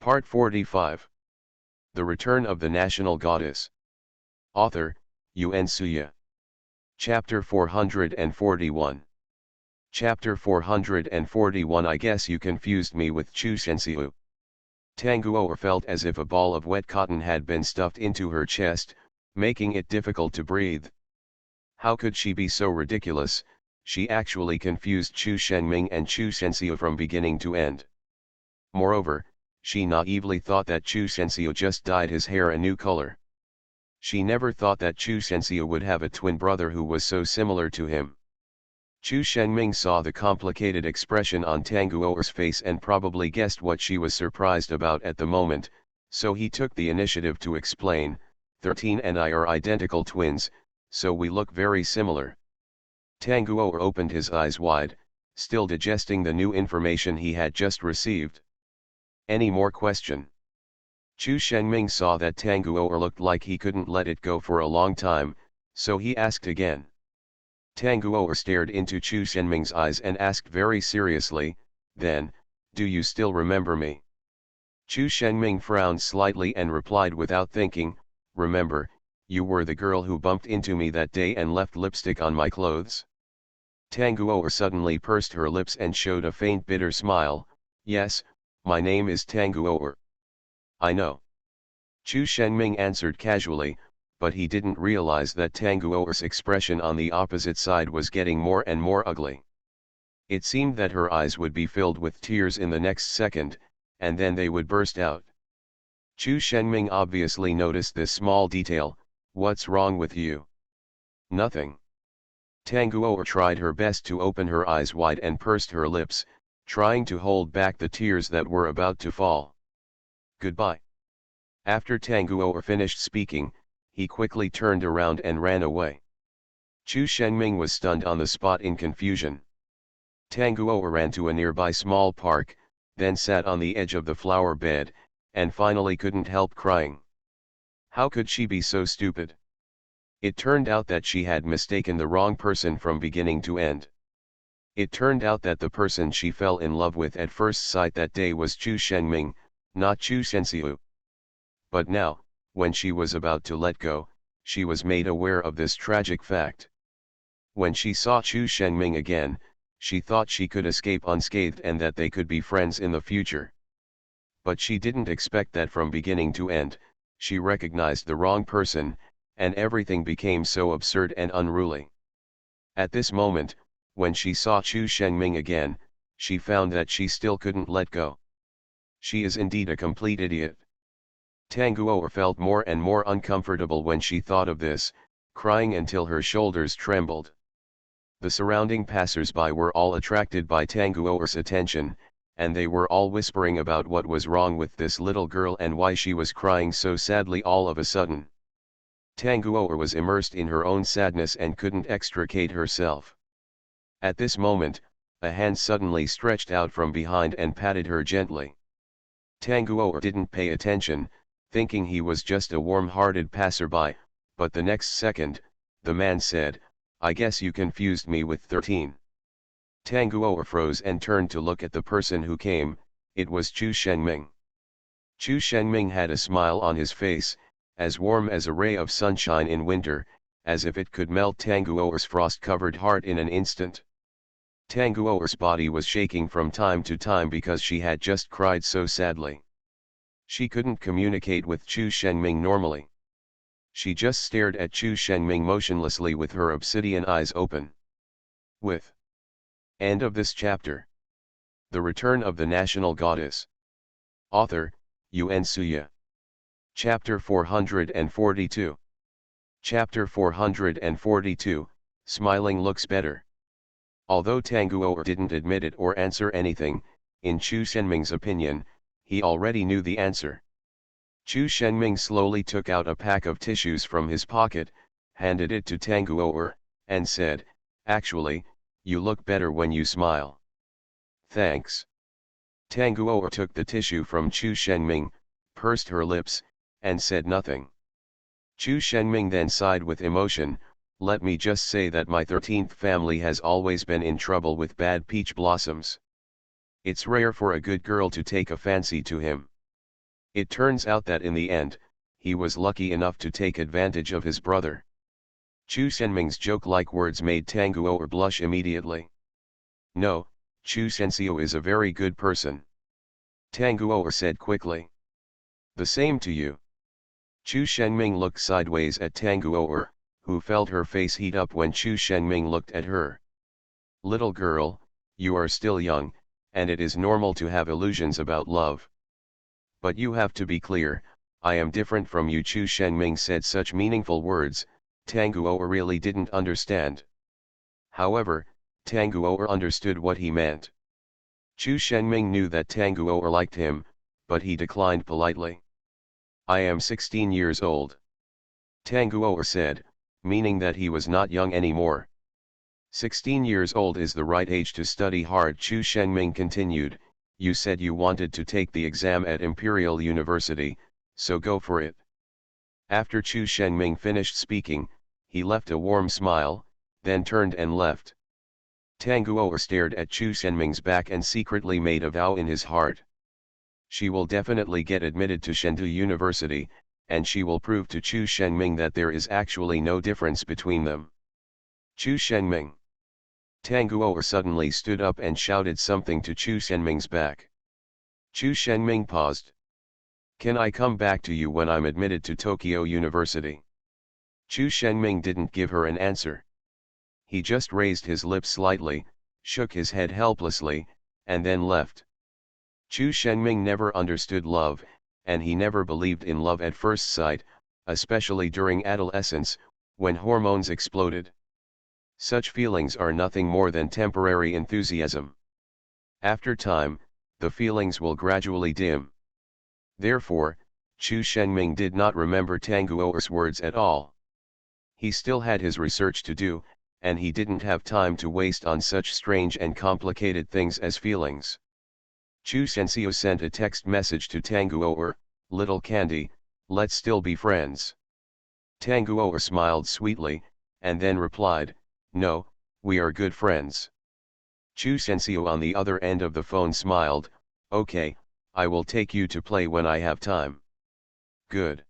Part 45. The Return of the National Goddess. Author, Yun Suya. Chapter 441. Chapter 441. I guess you confused me with Chu Shenxiu. Tanguo felt as if a ball of wet cotton had been stuffed into her chest, making it difficult to breathe. How could she be so ridiculous? She actually confused Chu Shenming and Chu Shenxiu from beginning to end. Moreover, she naively thought that Chu Shenxiu just dyed his hair a new color. She never thought that Chu Shenxiu would have a twin brother who was so similar to him. Chu Shenming saw the complicated expression on Tanguo's face and probably guessed what she was surprised about at the moment, so he took the initiative to explain, 13 and I are identical twins, so we look very similar. Tanguo opened his eyes wide, still digesting the new information he had just received. Any more question? Chu Shenming saw that Tanguo looked like he couldn't let it go for a long time, so he asked again. Tanguo stared into Chu Shenming's eyes and asked very seriously, then, do you still remember me? Chu Shenming frowned slightly and replied without thinking, remember, you were the girl who bumped into me that day and left lipstick on my clothes. Tanguo suddenly pursed her lips and showed a faint bitter smile, yes, my name is Tanguo. I know. Chu Shenming answered casually, but he didn't realize that Tanguo's expression on the opposite side was getting more and more ugly. It seemed that her eyes would be filled with tears in the next second, and then they would burst out. Chu Shenming obviously noticed this small detail. What's wrong with you? Nothing. Tanguo tried her best to open her eyes wide and pursed her lips, trying to hold back the tears that were about to fall. Goodbye. After Tanguo finished speaking, he quickly turned around and ran away. Chu Shenming was stunned on the spot in confusion. Tanguo ran to a nearby small park, then sat on the edge of the flower bed, and finally couldn't help crying. How could she be so stupid? It turned out that she had mistaken the wrong person from beginning to end. It turned out that the person she fell in love with at first sight that day was Chu Shenming, not Chu Shenxiu. But now, when she was about to let go, she was made aware of this tragic fact. When she saw Chu Shenming again, she thought she could escape unscathed and that they could be friends in the future. But she didn't expect that from beginning to end, she recognized the wrong person, and everything became so absurd and unruly. At this moment, when she saw Chu Shenming again, she found that she still couldn't let go. She is indeed a complete idiot. Tanguo felt more and more uncomfortable when she thought of this, crying until her shoulders trembled. The surrounding passers-by were all attracted by Tanguo's attention, and they were all whispering about what was wrong with this little girl and why she was crying so sadly all of a sudden. Tanguo was immersed in her own sadness and couldn't extricate herself. At this moment, a hand suddenly stretched out from behind and patted her gently. Tanguo didn't pay attention, thinking he was just a warm-hearted passerby, but the next second, the man said, I guess you confused me with 13. Tanguo froze and turned to look at the person who came. It was Chu Shenming. Chu Shenming had a smile on his face, as warm as a ray of sunshine in winter, as if it could melt Tanguo's frost-covered heart in an instant. Tanguo's body was shaking from time to time because she had just cried so sadly. She couldn't communicate with Chu Shenming normally. She just stared at Chu Shenming motionlessly with her obsidian eyes open. With end of this chapter. The Return of the National Goddess. Author, Yun Suya. Chapter 442. Chapter 442, Smiling Looks Better. Although Tanguo didn't admit it or answer anything, in Chu Shenming's opinion, he already knew the answer. Chu Shenming slowly took out a pack of tissues from his pocket, handed it to Tanguo, and said, actually, you look better when you smile. Thanks. Tanguo took the tissue from Chu Shenming, pursed her lips, and said nothing. Chu Shenming then sighed with emotion, let me just say that my 13th family has always been in trouble with bad peach blossoms. It's rare for a good girl to take a fancy to him. It turns out that in the end, he was lucky enough to take advantage of his brother. Chu Shenming's joke-like words made Tang Guo'er blush immediately. No, Chu Sensio is a very good person. Tang Guo'er said quickly. The same to you. Chu Shenming looked sideways at Tang Guo'er, who felt her face heat up when Chu Shenming looked at her. Little girl, you are still young, and it is normal to have illusions about love. But you have to be clear, I am different from you. Chu Shenming said such meaningful words, Tang Guo'er really didn't understand. However, Tang Guo'er understood what he meant. Chu Shenming knew that Tang Guo'er liked him, but he declined politely. I am 16 years old. Tang Guo'er said, meaning that he was not young anymore. 16 years old is the right age to study hard. Chu Shenming continued, you said you wanted to take the exam at Imperial University, so go for it. After Chu Shenming finished speaking, he left a warm smile, then turned and left. Tang Guo'er stared at Chu Shenming's back and secretly made a vow in his heart. She will definitely get admitted to Chengdu University, and she will prove to Chu Shenming that there is actually no difference between them. Chu Shenming. Tang Guo'er suddenly stood up and shouted something to Chu Shenming's back. Chu Shenming paused. Can I come back to you when I'm admitted to Tokyo University? Chu Shenming didn't give her an answer. He just raised his lips slightly, shook his head helplessly, and then left. Chu Shenming never understood love, and he never believed in love at first sight, especially during adolescence, when hormones exploded. Such feelings are nothing more than temporary enthusiasm. After time, the feelings will gradually dim. Therefore, Chu Shenming did not remember Tang Guo'er's words at all. He still had his research to do, and he didn't have time to waste on such strange and complicated things as feelings. Chu Sensio sent a text message to Tang Guo'er, little candy, let's still be friends. Tang Guo'er smiled sweetly, and then replied, no, we are good friends. Chu Sensio on the other end of the phone smiled, okay, I will take you to play when I have time. Good.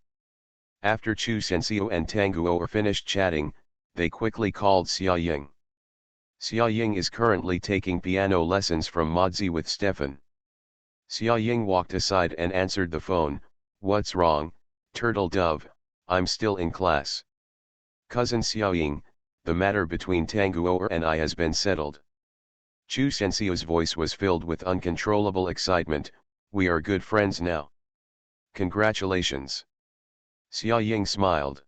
After Chu Sensio and Tang Guo'er finished chatting, they quickly called Xia Ying. Xia Ying is currently taking piano lessons from Modzi with Stefan. Xia Ying walked aside and answered the phone, what's wrong, turtle dove, I'm still in class. Cousin Xia Ying, the matter between Tang Guo'er and I has been settled. Chu Sensio's voice was filled with uncontrollable excitement, we are good friends now. Congratulations. Xia Ying smiled.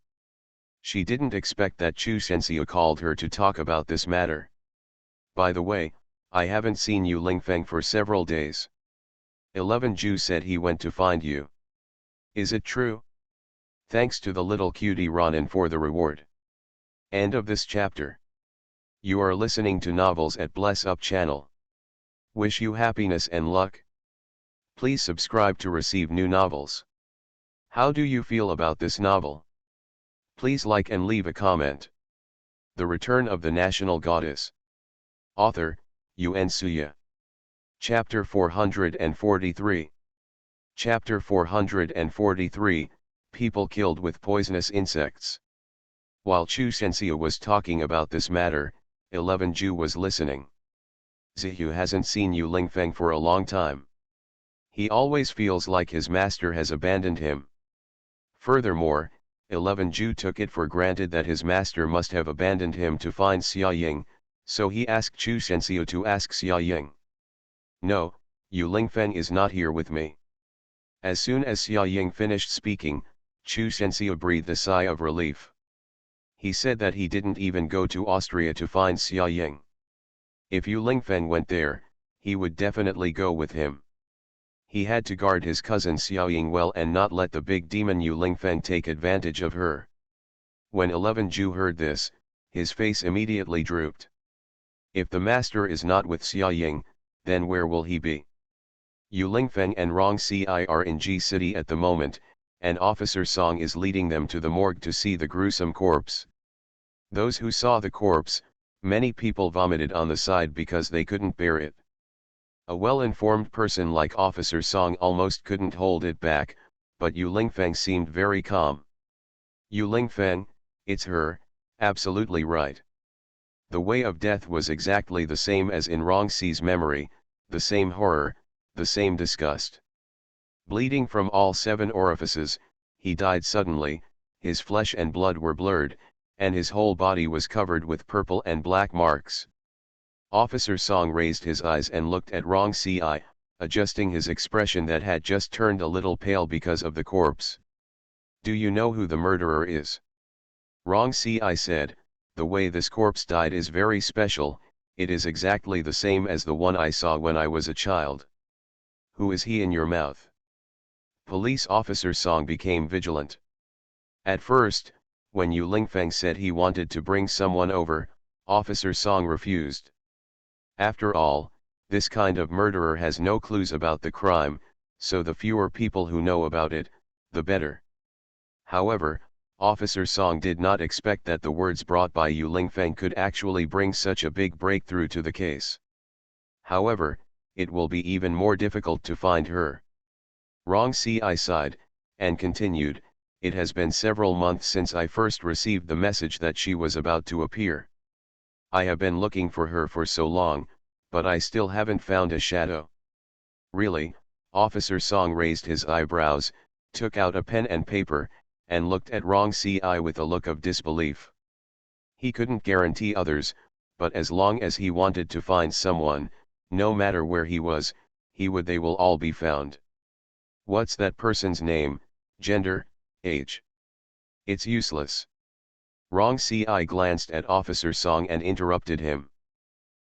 She didn't expect that Chu Sensio called her to talk about this matter. By the way, I haven't seen Yu Lingfeng for several days. 11 Ju said he went to find you. Is it true? Thanks to the little cutie Ronin for the reward. End of this chapter. You are listening to Novels at Bless Up channel. Wish you happiness and luck. Please subscribe to receive new novels. How do you feel about this novel? Please like and leave a comment. The Return of the National Goddess. Author, Yuen Suya. Chapter 443. Chapter 443, People Killed with Poisonous Insects. While Chu Sensio was talking about this matter, 11 Ju was listening. Zihu hasn't seen Yu Lingfeng for a long time. He always feels like his master has abandoned him. Furthermore, 11 Ju took it for granted that his master must have abandoned him to find Xia Ying, so he asked Chu Sensio to ask Xia Ying. No, Yu Lingfeng is not here with me. As soon as Xia Ying finished speaking, Chu Sensio breathed a sigh of relief. He said that he didn't even go to Austria to find Xia Ying. If Yu Lingfeng went there, he would definitely go with him. He had to guard his cousin Xia Ying well and not let the big demon Yu Lingfeng take advantage of her. When 11 Ju heard this, his face immediately drooped. If the master is not with Xia Ying, then where will he be? Yu Lingfeng and Rong Ci are in G City at the moment, and Officer Song is leading them to the morgue to see the gruesome corpse. Those who saw the corpse, many people vomited on the side because they couldn't bear it. A well-informed person like Officer Song almost couldn't hold it back, but Yu Lingfeng seemed very calm. Yu Lingfeng, it's her, absolutely right. The way of death was exactly the same as in Rongxi's memory, the same horror, the same disgust. Bleeding from all 7 orifices, he died suddenly, his flesh and blood were blurred, and his whole body was covered with purple and black marks. Officer Song raised his eyes and looked at Rongxi, adjusting his expression that had just turned a little pale because of the corpse. Do you know who the murderer is? Rongxi said, the way this corpse died is very special, it is exactly the same as the one I saw when I was a child. Who is he in your mouth? Police Officer Song became vigilant. At first, when Yu Lingfeng said he wanted to bring someone over, Officer Song refused. After all, this kind of murderer has no clues about the crime, so the fewer people who know about it, the better. However, Officer Song did not expect that the words brought by Yu Lingfeng could actually bring such a big breakthrough to the case. However, it will be even more difficult to find her. Rongxi sighed, and continued, it has been several months since I first received the message that she was about to appear. I have been looking for her for so long, but I still haven't found a shadow. Really? Officer Song raised his eyebrows, took out a pen and paper, and looked at Rongxi with a look of disbelief. He couldn't guarantee others, but as long as he wanted to find someone, no matter where he was, they will all be found. What's that person's name, gender, age? It's useless. Rongxi glanced at Officer Song and interrupted him.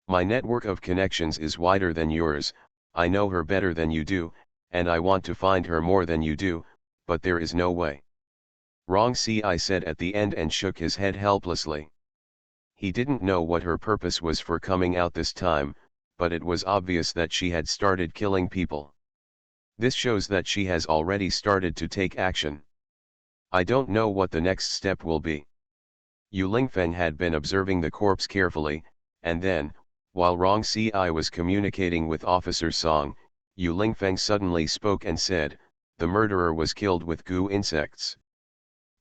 My network of connections is wider than yours, I know her better than you do, and I want to find her more than you do, but there is no way. Rongxi said at the end and shook his head helplessly. He didn't know what her purpose was for coming out this time, but it was obvious that she had started killing people. This shows that she has already started to take action. I don't know what the next step will be. Yu Lingfeng had been observing the corpse carefully, and then, while Rongxi was communicating with Officer Song, Yu Lingfeng suddenly spoke and said, the murderer was killed with goo insects.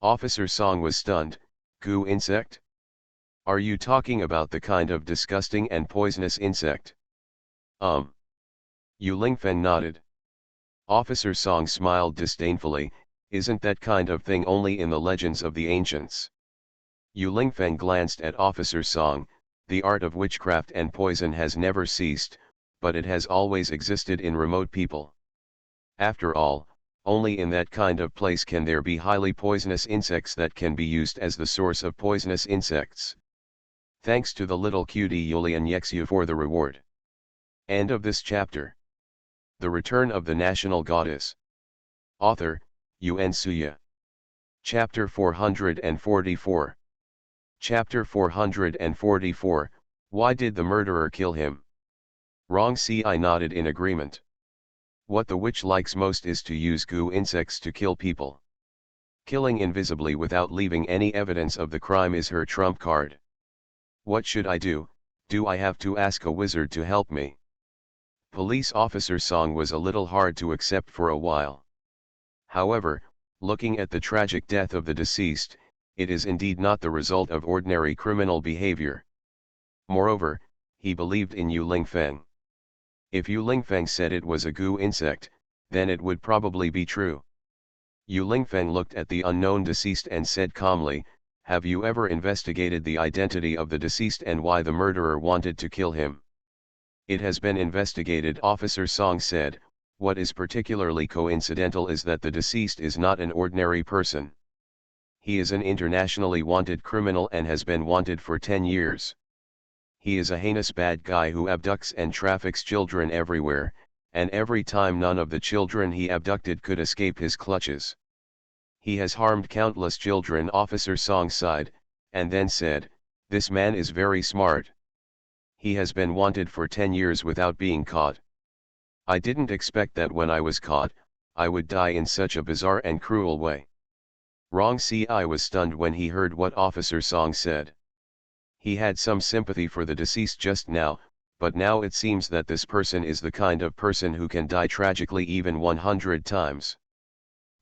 Officer Song was stunned, goo insect? Are you talking about the kind of disgusting and poisonous insect? Yu Lingfeng nodded. Officer Song smiled disdainfully, isn't that kind of thing only in the legends of the ancients? Yu Lingfeng glanced at Officer Song, the art of witchcraft and poison has never ceased, but it has always existed in remote people. After all, only in that kind of place can there be highly poisonous insects that can be used as the source of poisonous insects. Thanks to the little cutie Yulian Yexu for the reward. End of this chapter. The Return of the National Goddess. Author, Yuan Suya. Chapter 444. Chapter 444, Why did the murderer kill him? Rongxi nodded in agreement. What the witch likes most is to use goo insects to kill people. Killing invisibly without leaving any evidence of the crime is her trump card. What should I do? Do I have to ask a wizard to help me? Police Officer Song was a little hard to accept for a while. However, looking at the tragic death of the deceased, it is indeed not the result of ordinary criminal behavior. Moreover, he believed in Yu Lingfeng. If Yu Lingfeng said it was a goo insect, then it would probably be true. Yu Lingfeng looked at the unknown deceased and said calmly, have you ever investigated the identity of the deceased and why the murderer wanted to kill him? It has been investigated, Officer Song said. What is particularly coincidental is that the deceased is not an ordinary person. He is an internationally wanted criminal and has been wanted for 10 years. He is a heinous bad guy who abducts and traffics children everywhere, and every time none of the children he abducted could escape his clutches. He has harmed countless children, Officer Song sighed, and then said, this man is very smart. He has been wanted for 10 years without being caught. I didn't expect that when I was caught, I would die in such a bizarre and cruel way. Rongxi was stunned when he heard what Officer Song said. He had some sympathy for the deceased just now, but now it seems that this person is the kind of person who can die tragically even 100 times.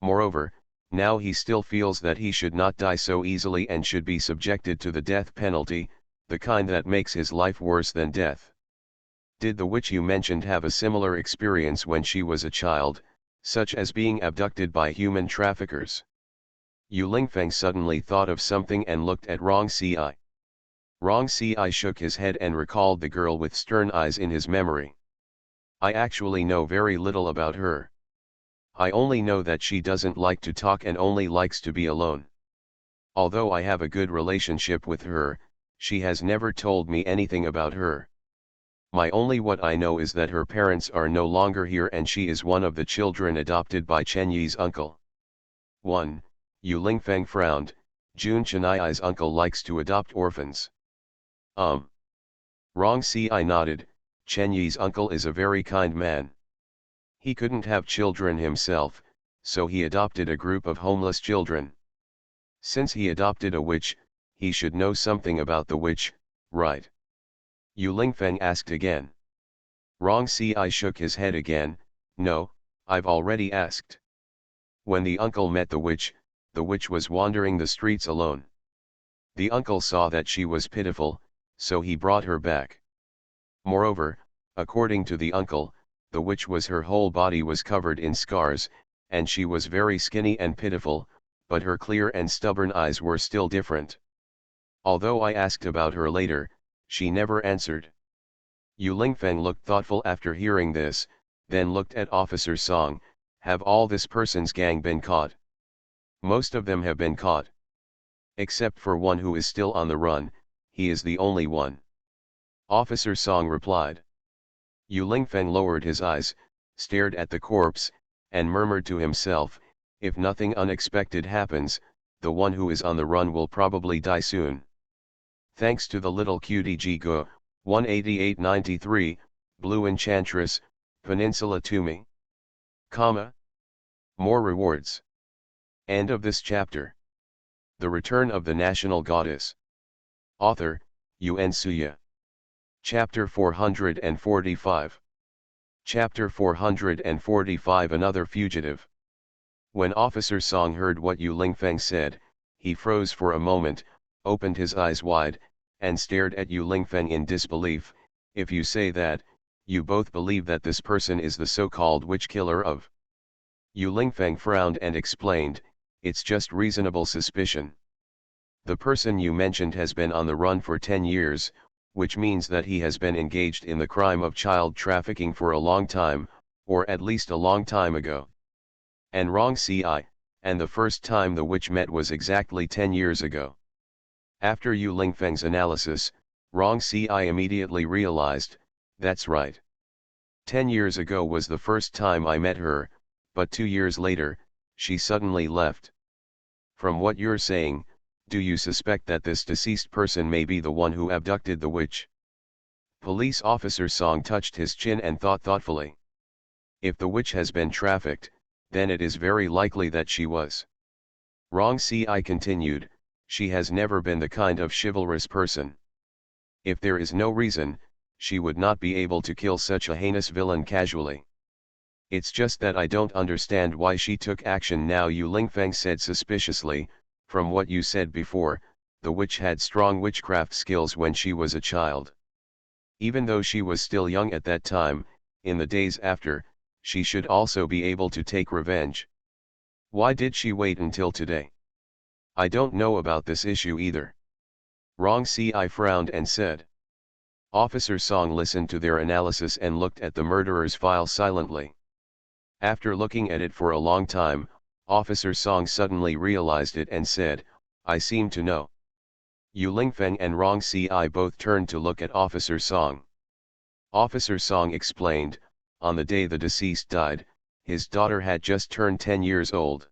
Moreover, now he still feels that he should not die so easily and should be subjected to the death penalty, the kind that makes his life worse than death. Did the witch you mentioned have a similar experience when she was a child, such as being abducted by human traffickers? Yu Lingfeng suddenly thought of something and looked at Rong Si. Rong Si shook his head and recalled the girl with stern eyes in his memory. I actually know very little about her. I only know that she doesn't like to talk and only likes to be alone. Although I have a good relationship with her, she has never told me anything about her. My only what I know is that her parents are no longer here and she is one of the children adopted by Chen Yi's uncle. 1. Yu Lingfeng frowned. Jun Chenai's uncle likes to adopt orphans. Rong Si nodded. Chen Yi's uncle is a very kind man. He couldn't have children himself, so he adopted a group of homeless children. Since he adopted a witch, he should know something about the witch, right? Yu Lingfeng asked again. Rong Si shook his head again. No, I've already asked. When the uncle met the witch was wandering the streets alone. The uncle saw that she was pitiful, so he brought her back. Moreover, according to the uncle, the witch her whole body was covered in scars, and she was very skinny and pitiful, but her clear and stubborn eyes were still different. Although I asked about her later, she never answered. Yu Lingfeng looked thoughtful after hearing this, then looked at Officer Song. Have all this person's gang been caught? Most of them have been caught. Except for one who is still on the run, he is the only one. Officer Song replied. Yu Lingfeng lowered his eyes, stared at the corpse, and murmured to himself, if nothing unexpected happens, the one who is on the run will probably die soon. Thanks to the little cutie Jigo, 18893, Blue Enchantress, Peninsula to me. More rewards. End of this chapter. The Return of the National Goddess. Author, Yuan Suya. Chapter 445. Chapter 445 Another Fugitive. When Officer Song heard what Yu Lingfeng said, he froze for a moment, opened his eyes wide, and stared at Yu Lingfeng in disbelief. If you say that, you both believe that this person is the so-called witch killer of... Yu Lingfeng frowned and explained, it's just reasonable suspicion. The person you mentioned has been on the run for 10 years, which means that he has been engaged in the crime of child trafficking for a long time, or at least a long time ago. And Rong Si, and the first time the witch met was exactly 10 years ago. After Yu Lingfeng's analysis, Rong Si immediately realized, that's right. 10 years ago was the first time I met her, but 2 years later, she suddenly left. From what you're saying, do you suspect that this deceased person may be the one who abducted the witch? Police Officer Song touched his chin and thought thoughtfully. If the witch has been trafficked, then it is very likely that she was. Rong Si continued, she has never been the kind of chivalrous person. If there is no reason, she would not be able to kill such a heinous villain casually. It's just that I don't understand why she took action now, Yu Lingfeng said suspiciously. From what you said before, the witch had strong witchcraft skills when she was a child. Even though she was still young at that time, in the days after, she should also be able to take revenge. Why did she wait until today? I don't know about this issue either. Rong Si frowned and said. Officer Song listened to their analysis and looked at the murderer's file silently. After looking at it for a long time, Officer Song suddenly realized it and said, I seem to know. Yu Lingfeng and Rong Si both turned to look at Officer Song. Officer Song explained, on the day the deceased died, his daughter had just turned 10 years old.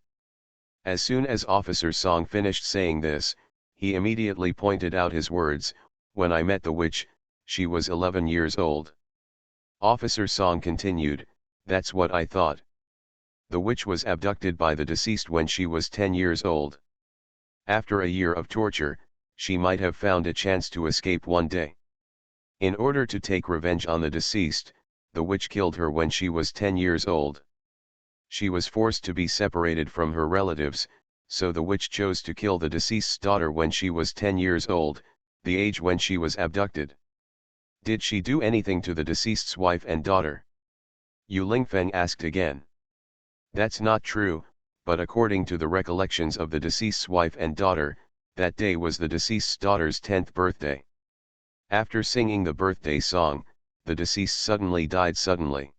As soon as Officer Song finished saying this, he immediately pointed out his words, when I met the witch, she was 11 years old. Officer Song continued, that's what I thought. The witch was abducted by the deceased when she was 10 years old. After a year of torture, she might have found a chance to escape one day. In order to take revenge on the deceased, the witch killed her when she was 10 years old. She was forced to be separated from her relatives, so the witch chose to kill the deceased's daughter when she was 10 years old, the age when she was abducted. Did she do anything to the deceased's wife and daughter? Yu Lingfeng asked again. That's not true, but according to the recollections of the deceased's wife and daughter, that day was the deceased's daughter's 10th birthday. After singing the birthday song, the deceased suddenly died suddenly.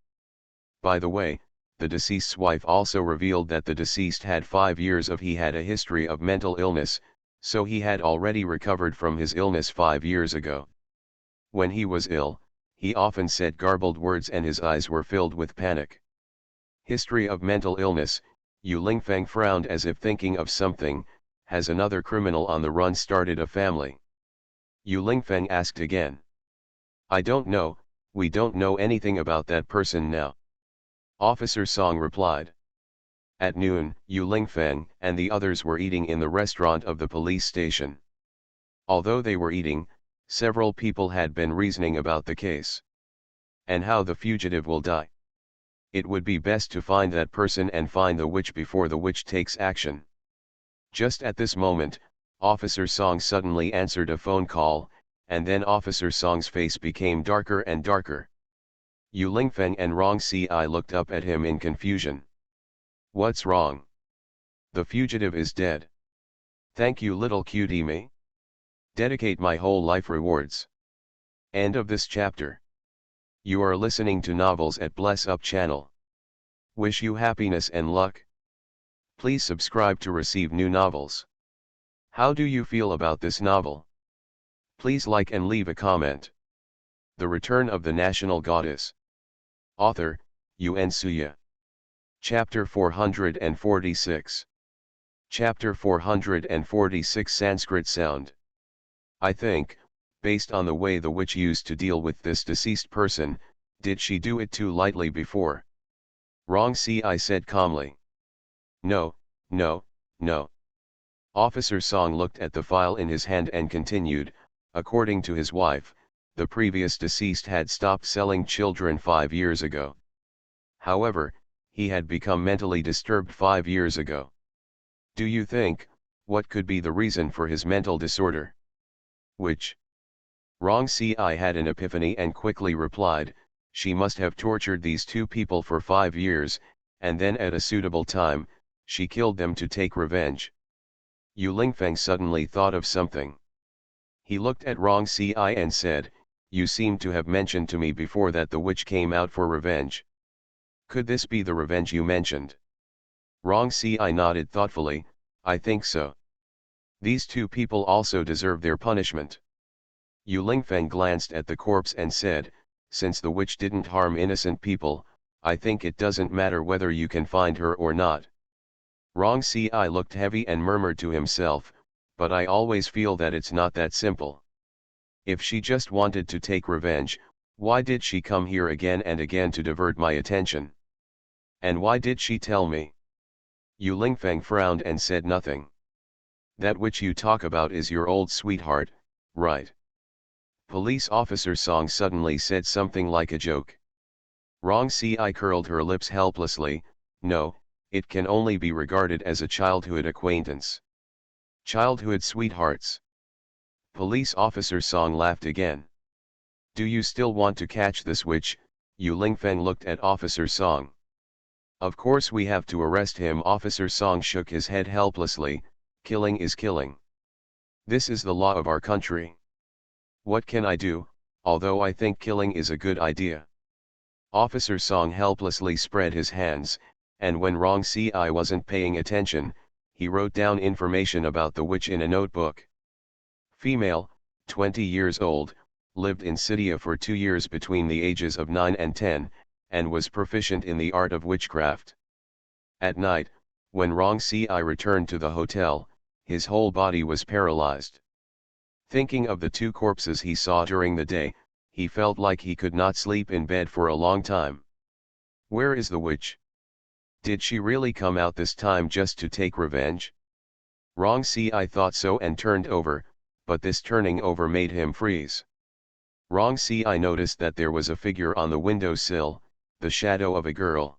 By the way, the deceased's wife also revealed that the deceased had 5 years of he had a history of mental illness, so he had already recovered from his illness 5 years ago. When he was ill, he often said garbled words and his eyes were filled with panic. History of mental illness, Yu Lingfeng frowned as if thinking of something. Has another criminal on the run started a family? Yu Lingfeng asked again. I don't know, we don't know anything about that person now. Officer Song replied. At noon, Yu Lingfeng and the others were eating in the restaurant of the police station. Although they were eating, several people had been reasoning about the case. And how the fugitive will die. It would be best to find that person and find the witch before the witch takes action. Just at this moment, Officer Song suddenly answered a phone call, and then Officer Song's face became darker and darker. Yu Lingfeng and Rong Si looked up at him in confusion. What's wrong? The fugitive is dead. Thank you, little cutie me. Dedicate my whole life rewards. End of this chapter. You are listening to Novels at Bless Up channel. Wish you happiness and luck. Please subscribe to receive new novels. How do you feel about this novel? Please like and leave a comment. The Return of the National Goddess. Author, Yuan Suya. Chapter 446. Chapter 446 Sanskrit Sound. I think, based on the way the witch used to deal with this deceased person, did she do it too lightly before? Rong Si said calmly. No, no, no. Officer Song looked at the file in his hand and continued, according to his wife, the previous deceased had stopped selling children 5 years ago. However, he had become mentally disturbed 5 years ago. Do you think, what could be the reason for his mental disorder? Which? Rong Si had an epiphany and quickly replied, she must have tortured these two people for 5 years, and then at a suitable time, she killed them to take revenge. Yu Lingfeng suddenly thought of something. He looked at Rong Si and said, you seem to have mentioned to me before that the witch came out for revenge. Could this be the revenge you mentioned? Rong Si nodded thoughtfully, I think so. These two people also deserve their punishment. Yu Lingfeng glanced at the corpse and said, since the witch didn't harm innocent people, I think it doesn't matter whether you can find her or not. Rong Si looked heavy and murmured to himself, but I always feel that it's not that simple. If she just wanted to take revenge, why did she come here again and again to divert my attention? And why did she tell me? Yu Lingfeng frowned and said nothing. That witch you talk about is your old sweetheart, right? Police officer Song suddenly said something like a joke. Rong Si curled her lips helplessly, no, it can only be regarded as a childhood acquaintance. Childhood sweethearts. Police officer Song laughed again. Do you still want to catch this witch? Yu Lingfeng looked at Officer Song. Of course we have to arrest him. Officer Song shook his head helplessly, killing is killing. This is the law of our country. What can I do, although I think killing is a good idea? Officer Song helplessly spread his hands, and when Rong Si wasn't paying attention, he wrote down information about the witch in a notebook. Female, 20 years old, lived in Sitia for 2 years between the ages of 9 and 10, and was proficient in the art of witchcraft. At night, when Rong Si returned to the hotel, his whole body was paralyzed. Thinking of the two corpses he saw during the day, he felt like he could not sleep in bed for a long time. Where is the witch? Did she really come out this time just to take revenge? Rong Si thought so and turned over, but this turning over made him freeze. Rong Si noticed that there was a figure on the windowsill, the shadow of a girl.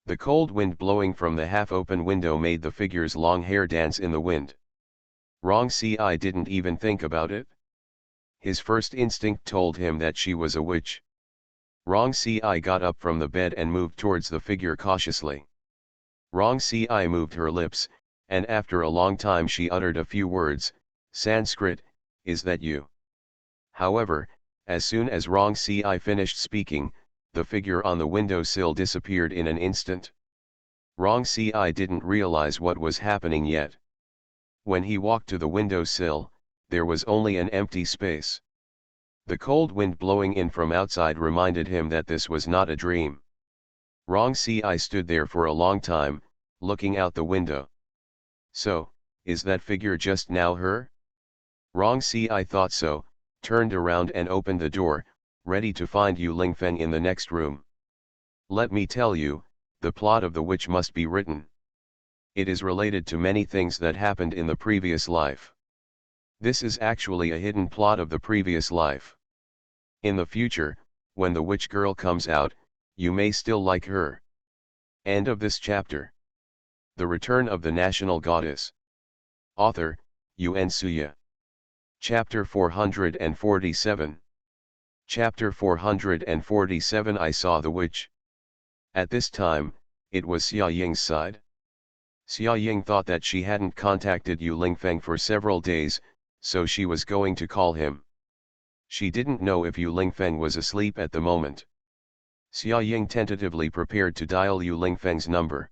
The cold wind blowing from the half-open window made the figure's long hair dance in the wind. Rong Si didn't even think about it. His first instinct told him that she was a witch. Rong Si got up from the bed and moved towards the figure cautiously. Rong Si moved her lips, and after a long time she uttered a few words, Sanskrit, "Is that you?" However, as soon as Rong Si finished speaking, the figure on the windowsill disappeared in an instant. Rong Si didn't realize what was happening yet. When he walked to the windowsill, there was only an empty space. The cold wind blowing in from outside reminded him that this was not a dream. Rong Si stood there for a long time, looking out the window. So, is that figure just now her? Rong Si thought so, turned around and opened the door, ready to find Yu Lingfeng in the next room. Let me tell you, the plot of The Witch must be written. It is related to many things that happened in the previous life. This is actually a hidden plot of the previous life. In the future, when the witch girl comes out, you may still like her. End of this chapter. The Return of the National Goddess. Author, Yuen Suya. Chapter 447. Chapter 447 I saw the witch. At this time, it was Xia Ying's side. Xia Ying thought that she hadn't contacted Yu Lingfeng for several days, so she was going to call him. She didn't know if Yu Lingfeng was asleep at the moment. Xia Ying tentatively prepared to dial Yu Lingfeng's number.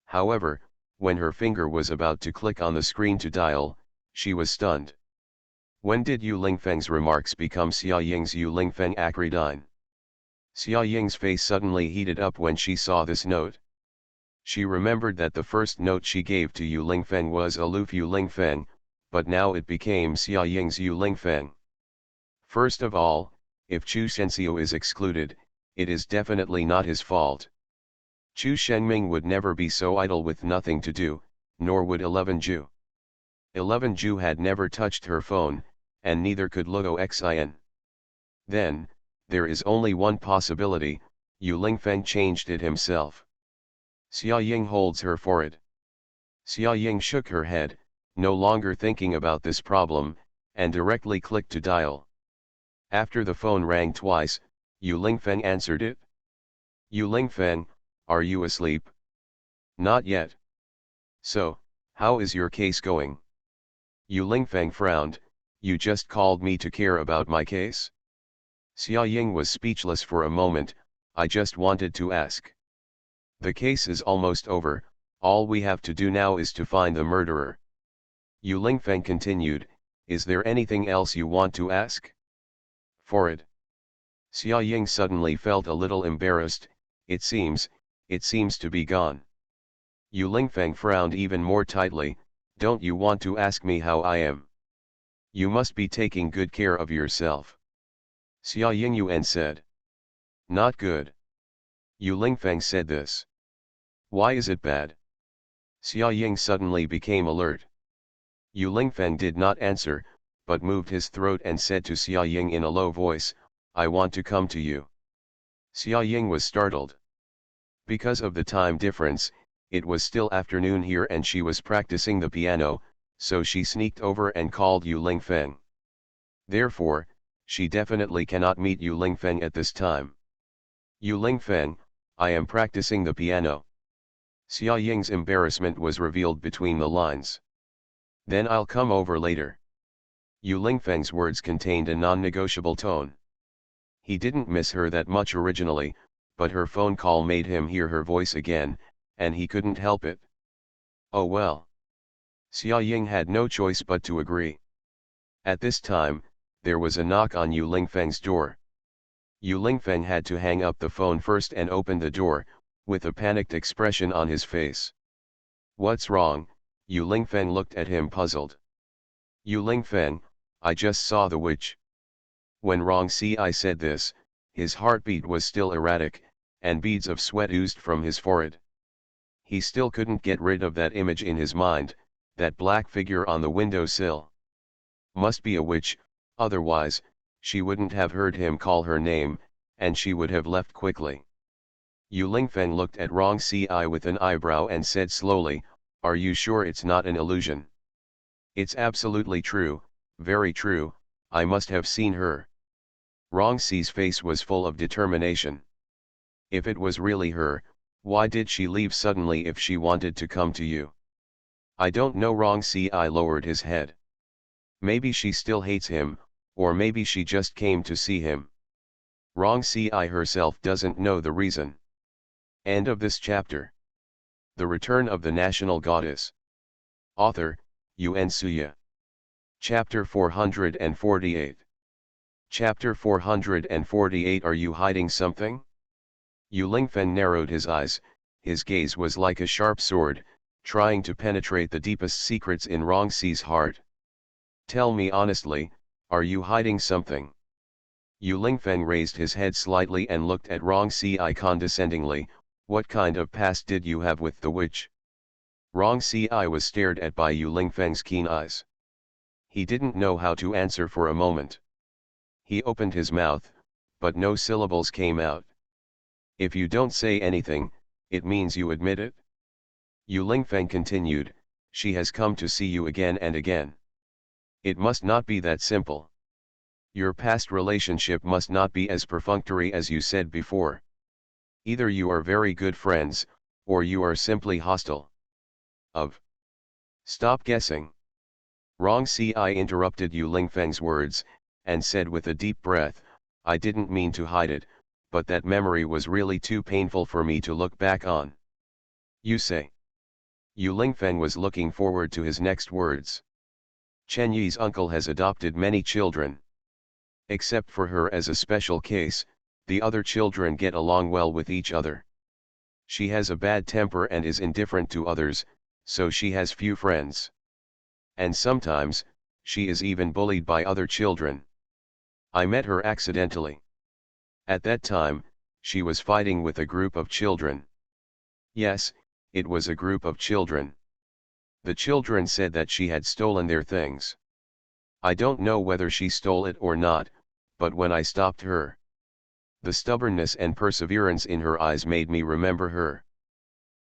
However, when her finger was about to click on the screen to dial, she was stunned. When did Yu Lingfeng's remarks become Xia Ying's Yu Lingfeng acridine? Xia Ying's face suddenly heated up when she saw this note. She remembered that the first note she gave to Yu Lingfeng was aloof Yu Lingfeng, but now it became Xia Ying's Yu Lingfeng. First of all, if Chu Shenxiu is excluded, it is definitely not his fault. Chu Shenming would never be so idle with nothing to do, nor would 11 Ju. 11 Ju had never touched her phone, and neither could Luo Xin. Then, there is only one possibility, Yu Lingfeng changed it himself. Xia Ying holds her forehead. Xia Ying shook her head, no longer thinking about this problem, and directly clicked to dial. After the phone rang twice, Yu Lingfeng answered it. Yu Lingfeng, are you asleep? Not yet. So, how is your case going? Yu Lingfeng frowned, you just called me to care about my case? Xia Ying was speechless for a moment, I just wanted to ask. The case is almost over, all we have to do now is to find the murderer. Yu Lingfeng continued, is there anything else you want to ask? Forehead. Xia Ying suddenly felt a little embarrassed, it seems to be gone. Yu Lingfeng frowned even more tightly, don't you want to ask me how I am? You must be taking good care of yourself. Xia Ying Yuan said. Not good. Yu Lingfeng said this. Why is it bad? Xia Ying suddenly became alert. Yu Lingfeng did not answer, but moved his throat and said to Xia Ying in a low voice, I want to come to you. Xia Ying was startled. Because of the time difference, it was still afternoon here and she was practicing the piano, so she sneaked over and called Yu Lingfeng. Therefore, she definitely cannot meet Yu Lingfeng at this time. Yu Lingfeng, I am practicing the piano. Xia Ying's embarrassment was revealed between the lines. Then I'll come over later. Yu Lingfeng's words contained a non-negotiable tone. He didn't miss her that much originally, but her phone call made him hear her voice again, and he couldn't help it. Oh well. Xia Ying had no choice but to agree. At this time, there was a knock on Yu Lingfeng's door. Yu Lingfeng had to hang up the phone first and open the door, with a panicked expression on his face. What's wrong? Yu Lingfeng looked at him puzzled. Yu Lingfeng, I just saw the witch. When Rong Si said this, his heartbeat was still erratic, and beads of sweat oozed from his forehead. He still couldn't get rid of that image in his mind, that black figure on the windowsill. Must be a witch, otherwise, she wouldn't have heard him call her name, and she would have left quickly. Yu Lingfeng looked at Rong Si with an eyebrow and said slowly, "Are you sure it's not an illusion?" "It's absolutely true, very true, I must have seen her." Rong Si's face was full of determination. "If it was really her, why did she leave suddenly if she wanted to come to you?" "I don't know." Rong Si lowered his head. "Maybe she still hates him, or maybe she just came to see him. Rong Si herself doesn't know the reason." End of this chapter. The Return of the National Goddess. Author, Yuan Suya. Chapter 448. Chapter 448. Are you hiding something? Yu Lingfeng narrowed his eyes, his gaze was like a sharp sword, trying to penetrate the deepest secrets in Rong Si's heart. "Tell me honestly, are you hiding something?" Yu Lingfeng raised his head slightly and looked at Rong Si condescendingly. "What kind of past did you have with the witch?" Rong Si was stared at by Yu Lingfeng's keen eyes. He didn't know how to answer for a moment. He opened his mouth, but no syllables came out. "If you don't say anything, it means you admit it?" Yu Lingfeng continued, "She has come to see you again and again. It must not be that simple. Your past relationship must not be as perfunctory as you said before. Either you are very good friends, or you are simply hostile." "Of." "Stop guessing." Rong Si interrupted Yu Lingfeng's words, and said with a deep breath, "I didn't mean to hide it, but that memory was really too painful for me to look back on." "You say?" Yu Lingfeng was looking forward to his next words. "Chen Yi's uncle has adopted many children. Except for her as a special case, the other children get along well with each other. She has a bad temper and is indifferent to others, so she has few friends. And sometimes, she is even bullied by other children. I met her accidentally. At that time, she was fighting with a group of children. Yes, it was a group of children. The children said that she had stolen their things. I don't know whether she stole it or not, but when I stopped her, the stubbornness and perseverance in her eyes made me remember her.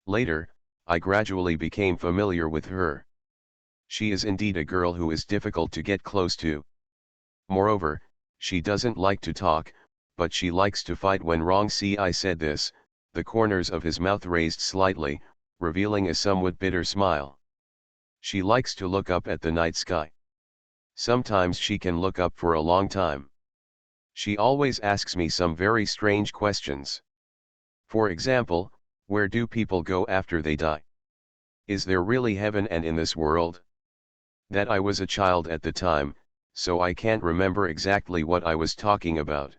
Later, I gradually became familiar with her. She is indeed a girl who is difficult to get close to. Moreover, she doesn't like to talk, but she likes to fight." When Rong Si said this, the corners of his mouth raised slightly, revealing a somewhat bitter smile. "She likes to look up at the night sky. Sometimes she can look up for a long time. She always asks me some very strange questions. For example, where do people go after they die? Is there really heaven and in this world? That I was a child at the time, so I can't remember exactly what I was talking about."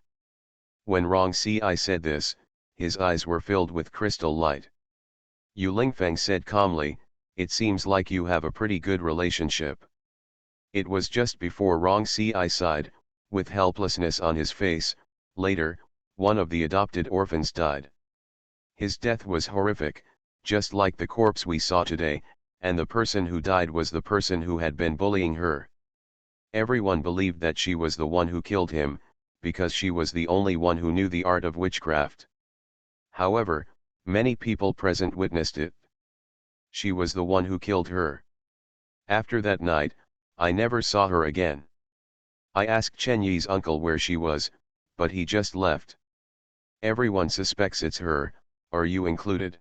When Rong Si said this, his eyes were filled with crystal light. Yu Lingfeng said calmly, "It seems like you have a pretty good relationship." It was just before Rong Si sighed, with helplessness on his face. Later, one of the adopted orphans died. His death was horrific, just like the corpse we saw today, and the person who died was the person who had been bullying her. Everyone believed that she was the one who killed him, because she was the only one who knew the art of witchcraft. However, many people present witnessed it. She was the one who killed her. After that night, I never saw her again. I asked Chen Yi's uncle where she was, but he just left. Everyone suspects it's her, are you included?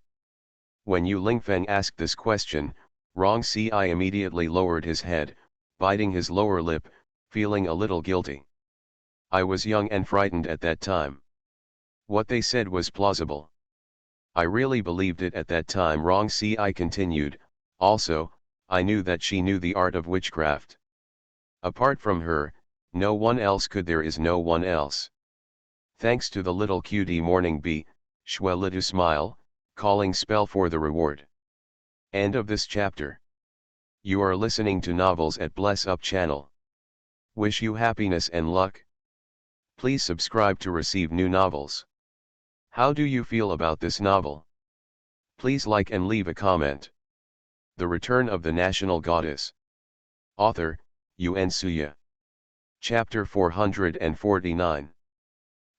When Yu Lingfeng asked this question, Rong Si immediately lowered his head, biting his lower lip, feeling a little guilty. I was young and frightened at that time. What they said was plausible. I really believed it at that time. Rong Si continued, also, I knew that she knew the art of witchcraft. Apart from her, no one else could. There is no one else. Thanks to the little cutie morning bee, Shwe Litu smile, calling spell for the reward. End of this chapter. You are listening to Novels at Bless Up channel. Wish you happiness and luck. Please subscribe to receive new novels. How do you feel about this novel? Please like and leave a comment. The Return of the National Goddess. Author, Yuan Suya. Chapter 449.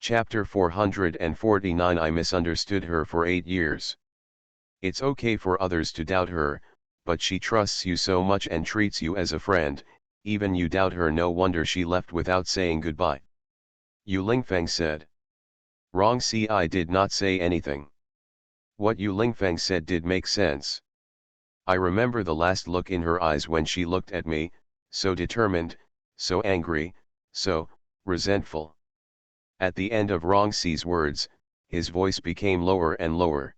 Chapter 449 I misunderstood her for 8 years. It's okay for others to doubt her, but she trusts you so much and treats you as a friend, even you doubt her. No wonder she left without saying goodbye. Yu Lingfeng said. Wrong. See, I did not say anything. What Yu Lingfeng said did make sense. I remember the last look in her eyes when she looked at me, so determined, so angry, so resentful. At the end of Wrong Si's words, his voice became lower and lower.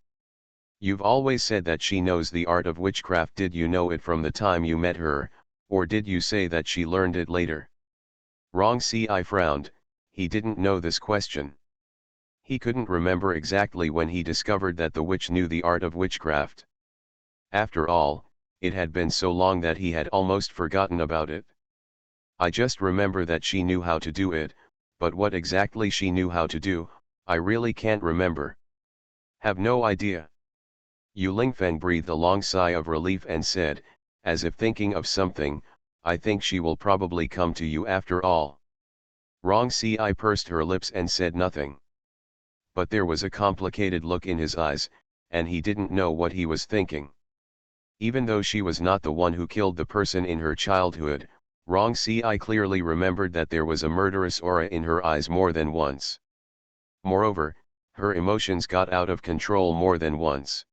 You've always said that she knows the art of witchcraft. Did you know it from the time you met her, or did you say that she learned it later? Wrong Si frowned. He didn't know this question. He couldn't remember exactly when he discovered that the witch knew the art of witchcraft. After all, it had been so long that he had almost forgotten about it. I just remember that she knew how to do it, but what exactly she knew how to do, I really can't remember. Have no idea. Yu Lingfeng breathed a long sigh of relief and said, as if thinking of something, I think she will probably come to you after all. Wrong Si pursed her lips and said nothing. But there was a complicated look in his eyes, and he didn't know what he was thinking. Even though she was not the one who killed the person in her childhood, Wrong Si clearly remembered that there was a murderous aura in her eyes more than once. Moreover, her emotions got out of control more than once.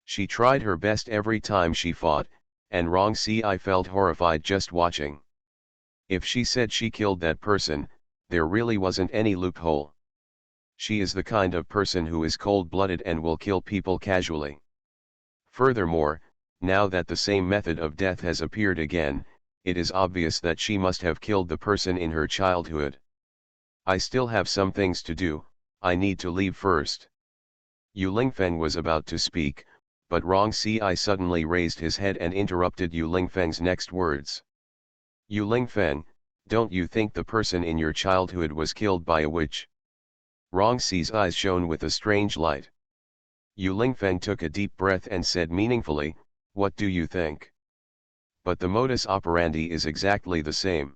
She tried her best every time she fought, and Wrong Si felt horrified just watching. If she said she killed that person, there really wasn't any loophole. She is the kind of person who is cold-blooded and will kill people casually. Furthermore, now that the same method of death has appeared again, it is obvious that she must have killed the person in her childhood. I still have some things to do, I need to leave first. Yu Lingfeng was about to speak, but Wrong Si suddenly raised his head and interrupted Yu Lingfeng's next words. Yu Lingfeng, don't you think the person in your childhood was killed by a witch? Wrong Si's eyes shone with a strange light. Yu Lingfeng took a deep breath and said meaningfully, what do you think? But the modus operandi is exactly the same.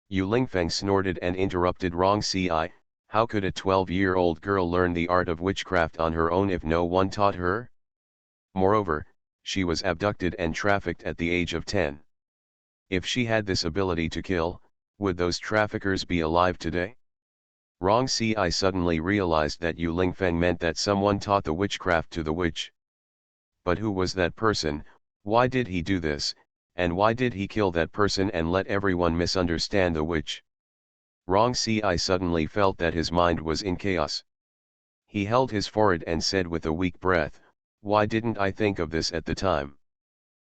Yu Lingfeng snorted and interrupted Wrong Si. How could a 12-year-old girl learn the art of witchcraft on her own if no one taught her? Moreover, she was abducted and trafficked at the age of 10. If she had this ability to kill, would those traffickers be alive today? Wrong Si suddenly realized that Yu Lingfeng meant that someone taught the witchcraft to the witch. But who was that person, why did he do this, and why did he kill that person and let everyone misunderstand the witch? Wrong Si suddenly felt that his mind was in chaos. He held his forehead and said with a weak breath, why didn't I think of this at the time?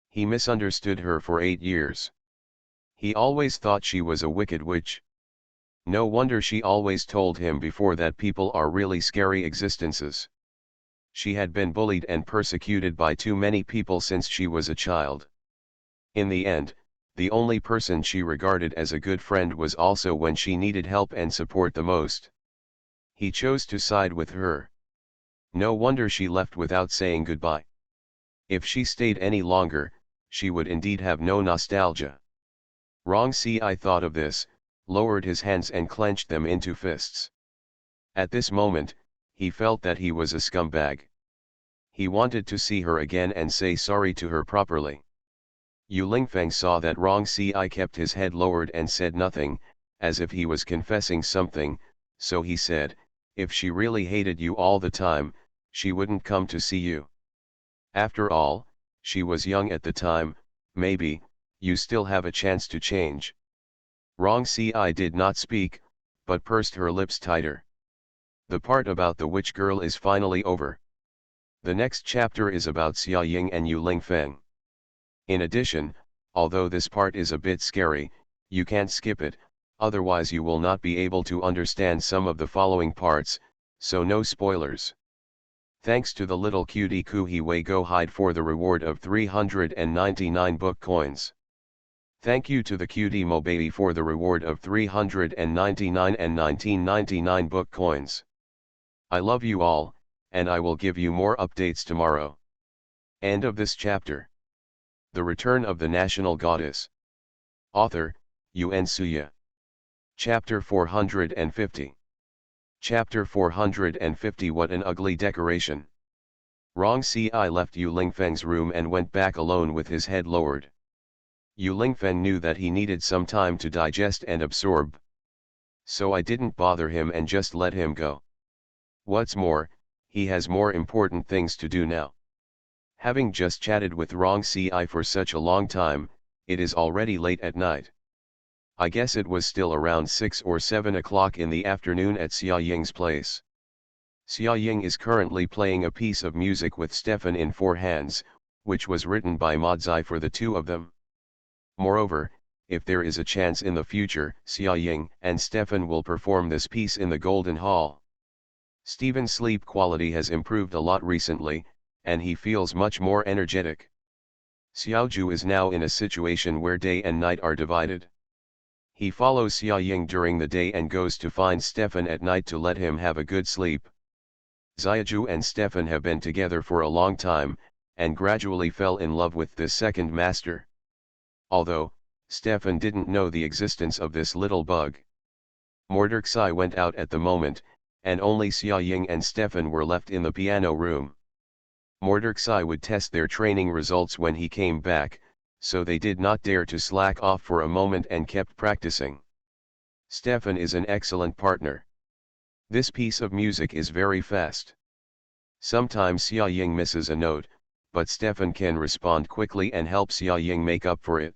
He misunderstood her for 8 years. He always thought she was a wicked witch. No wonder she always told him before that people are really scary existences. She had been bullied and persecuted by too many people since she was a child. In the end, the only person she regarded as a good friend was also when she needed help and support the most. He chose to side with her. No wonder she left without saying goodbye. If she stayed any longer, she would indeed have no nostalgia. Wrong Si thought of this, lowered his hands and clenched them into fists. At this moment, he felt that he was a scumbag. He wanted to see her again and say sorry to her properly. Yu Lingfeng saw that Wrong Si kept his head lowered and said nothing, as if he was confessing something, so he said, if she really hated you all the time, she wouldn't come to see you. After all, she was young at the time, maybe, you still have a chance to change. Wrong Si did not speak, but pursed her lips tighter. The part about the witch girl is finally over. The next chapter is about Xia Ying and Yu Lingfeng. In addition, although this part is a bit scary, you can't skip it, otherwise you will not be able to understand some of the following parts, so no spoilers. Thanks to the little cutie Kui Wei go hide for the reward of 399 book coins. Thank you to the cutie Mo baby for the reward of 399 and 1999 book coins. I love you all, and I will give you more updates tomorrow. End of this chapter. The Return of the National Goddess. Author, Yuan Suya. Chapter 450. Chapter 450 What an ugly decoration. Rong Ci left Yu Lingfeng's room and went back alone with his head lowered. Yu Lingfeng knew that he needed some time to digest and absorb. So I didn't bother him and just let him go. What's more, he has more important things to do now. Having just chatted with Rong Ci for such a long time, it is already late at night. I guess it was still around 6 or 7 o'clock in the afternoon at Xia Ying's place. Xia Ying is currently playing a piece of music with Stefan in 4 hands, which was written by Mozai for the two of them. Moreover, if there is a chance in the future, Xia Ying and Stefan will perform this piece in the Golden Hall. Steven's sleep quality has improved a lot recently, and he feels much more energetic. Xiaoju is now in a situation where day and night are divided. He follows Xia Ying during the day and goes to find Stefan at night to let him have a good sleep. Xiaoju and Stefan have been together for a long time, and gradually fell in love with this second master. Although, Stefan didn't know the existence of this little bug. Mordechai went out at the moment, and only Xia Ying and Stefan were left in the piano room. Mordechai would test their training results when he came back, so they did not dare to slack off for a moment and kept practicing. Stefan is an excellent partner. This piece of music is very fast. Sometimes Xia Ying misses a note, but Stefan can respond quickly and help Xia Ying make up for it.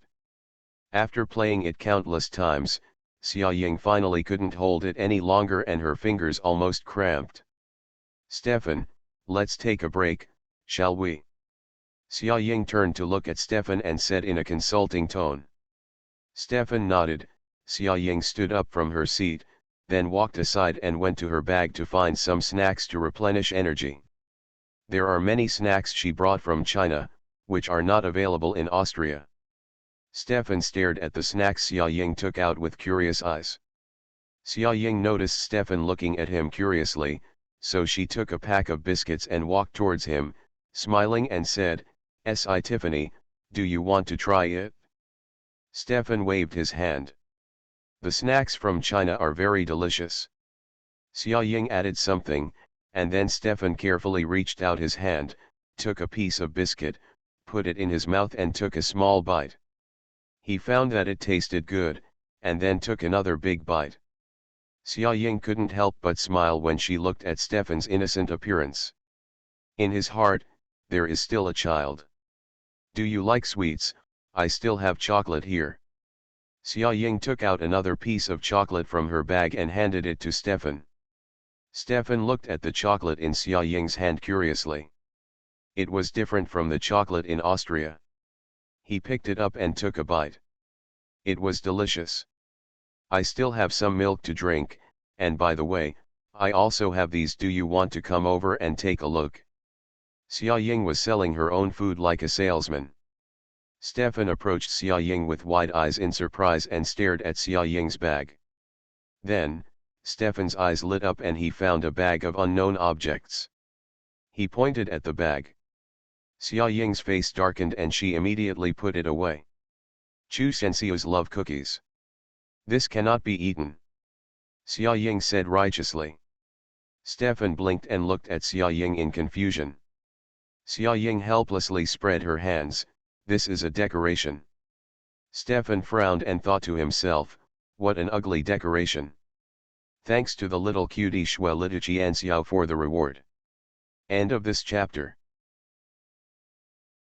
After playing it countless times, Xia Ying finally couldn't hold it any longer and her fingers almost cramped. "Stefan, let's take a break, shall we?" Xia Ying turned to look at Stefan and said in a consulting tone. Stefan nodded. Xia Ying stood up from her seat, then walked aside and went to her bag to find some snacks to replenish energy. There are many snacks she brought from China, which are not available in Austria. Stefan stared at the snacks Xia Ying took out with curious eyes. Xia Ying noticed Stefan looking at him curiously, so she took a pack of biscuits and walked towards him, smiling and said, "Si Tiffany, do you want to try it?" Stefan waved his hand. "The snacks from China are very delicious." Xia Ying added something, and then Stefan carefully reached out his hand, took a piece of biscuit, put it in his mouth and took a small bite. He found that it tasted good, and then took another big bite. Xia Ying couldn't help but smile when she looked at Stefan's innocent appearance. In his heart, there is still a child. "Do you like sweets? I still have chocolate here." Xia Ying took out another piece of chocolate from her bag and handed it to Stefan. Stefan looked at the chocolate in Xia Ying's hand curiously. It was different from the chocolate in Austria. He picked it up and took a bite. It was delicious. "I still have some milk to drink, and by the way, I also have these. Do you want to come over and take a look?" Xia Ying was selling her own food like a salesman. Stefan approached Xia Ying with wide eyes in surprise and stared at Xia Ying's bag. Then, Stefan's eyes lit up and he found a bag of unknown objects. He pointed at the bag. Xia Ying's face darkened and she immediately put it away. "Chu Shenxiu's love cookies. This cannot be eaten," Xia Ying said righteously. Stefan blinked and looked at Xia Ying in confusion. Xia Ying helplessly spread her hands. "This is a decoration." Stefan frowned and thought to himself, what an ugly decoration. Thanks to the little cutie Shui Litichi Xiao for the reward. End of this chapter.